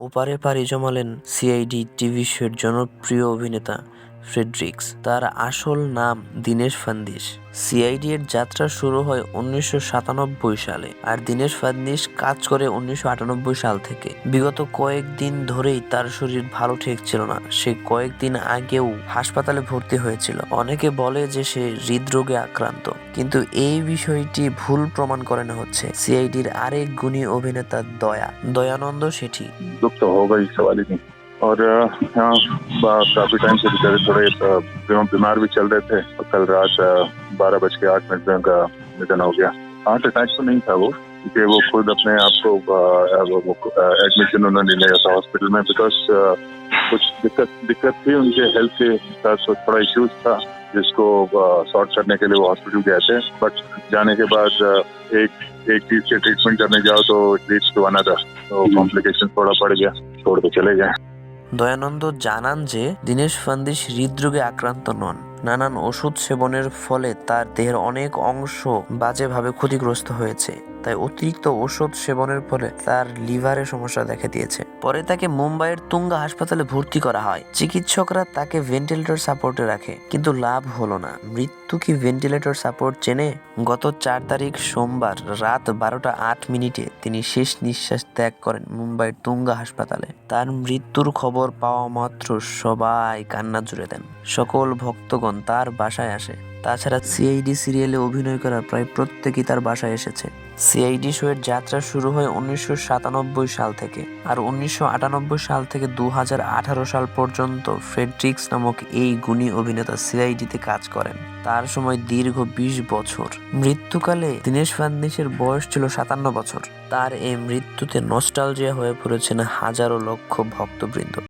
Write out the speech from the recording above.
ওপারে পাড়ি জমালেন CID TV শোয়ের জনপ্রিয় অভিনেতা ফ্রেডরিক্স। তার আসল নাম দীনেশ ফান্দিশ। সিআইডি এর যাত্রা শুরু হয় 1997 সালে, আর দীনেশ ফান্দিশ কাজ করে 1998 সাল থেকে। বিগত কয়েকদিন ধরেই তার শরীর ভালো ঠেকছিল না। সে কয়েকদিন আগেও হাসপাতালে ভর্তি হয়েছিল। অনেকে বলে যে সে হৃদরোগে আক্রান্ত, কিন্তু এই বিষয়টি ভুল প্রমাণ করানো হচ্ছে সিআইডির আরেক গুণী অভিনেতা দয়ানন্দ শেঠি। दुख तो होगा ही, सवाल ही नहीं। और यहाँ काफी टाइम से बेचारे थोड़े बीमार भी चल रहे थे, और कल रात 12:08 में उनका निधन हो गया। हार्ट अटैक तो नहीं था वो, क्योंकि वो खुद अपने आप को एडमिशन उन्होंने लिया था हॉस्पिटल में, बिकॉज कुछ दिक्कत थी उनके हेल्थ के साथ, थोड़ा इश्यूज था जिसको सॉर्ट करने के लिए वो हॉस्पिटल गए थे। बट जाने के बाद एक चीज के ट्रीटमेंट करने जाओ तो इट लीड्स टू अनदर, तो कॉम्प्लिकेशन थोड़ा बढ़ गया, छोड़ के चले गए। দয়ানন্দ জানান যে দীনেশ ফান্দিশ হৃদরোগে আক্রান্ত নন। নানান ওষুধ সেবনের ফলে তার দেহের অনেক অংশ বাজেভাবে ক্ষতিগ্রস্ত হয়েছে, তাই অতিরিক্ত ওষুধ সেবনের ফলে তার লিভারে সমস্যা দেখা দিয়েছে। পরে তাকে মুম্বাইয়ের তুঙ্গা হাসপাতালে ভর্তি করা হয়। চিকিৎসকরা তাকে ভেন্টিলেটর সাপোর্টে রাখে, কিন্তু লাভ হলো না। মৃত্যু কি ভেন্টিলেটর সাপোর্ট চেনে? গত 4 তারিখ সোমবার রাত 12:08 তিনি শেষ নিঃশ্বাস ত্যাগ করেন মুম্বাইয়ের তুঙ্গা হাসপাতালে। তার মৃত্যুর খবর পাওয়া মাত্র সবাই কান্না জুড়ে দেন। সকল ভক্তগণ তার বাসায় আসে। তাছাড়া সিআইডি সিরিয়ালে অভিনয় করা প্রায় প্রত্যেকেই তার বাসায় এসেছে। সিআইডি শোয়ের যাত্রা শুরু হয় 1997 সাল থেকে, আর 1998 সাল থেকে 2018 সাল পর্যন্ত ফ্রেডরিক্স নামক এই গুণী অভিনেতা সিআইডিতে কাজ করেন। তার সময় দীর্ঘ 20 বছর। মৃত্যুকালে দীনেশ ফান্দিশের বয়স ছিল 57 বছর। তার এই মৃত্যুতে নস্টালজিয়া হয়ে পড়েছেন হাজারো লক্ষ ভক্তবৃন্দ।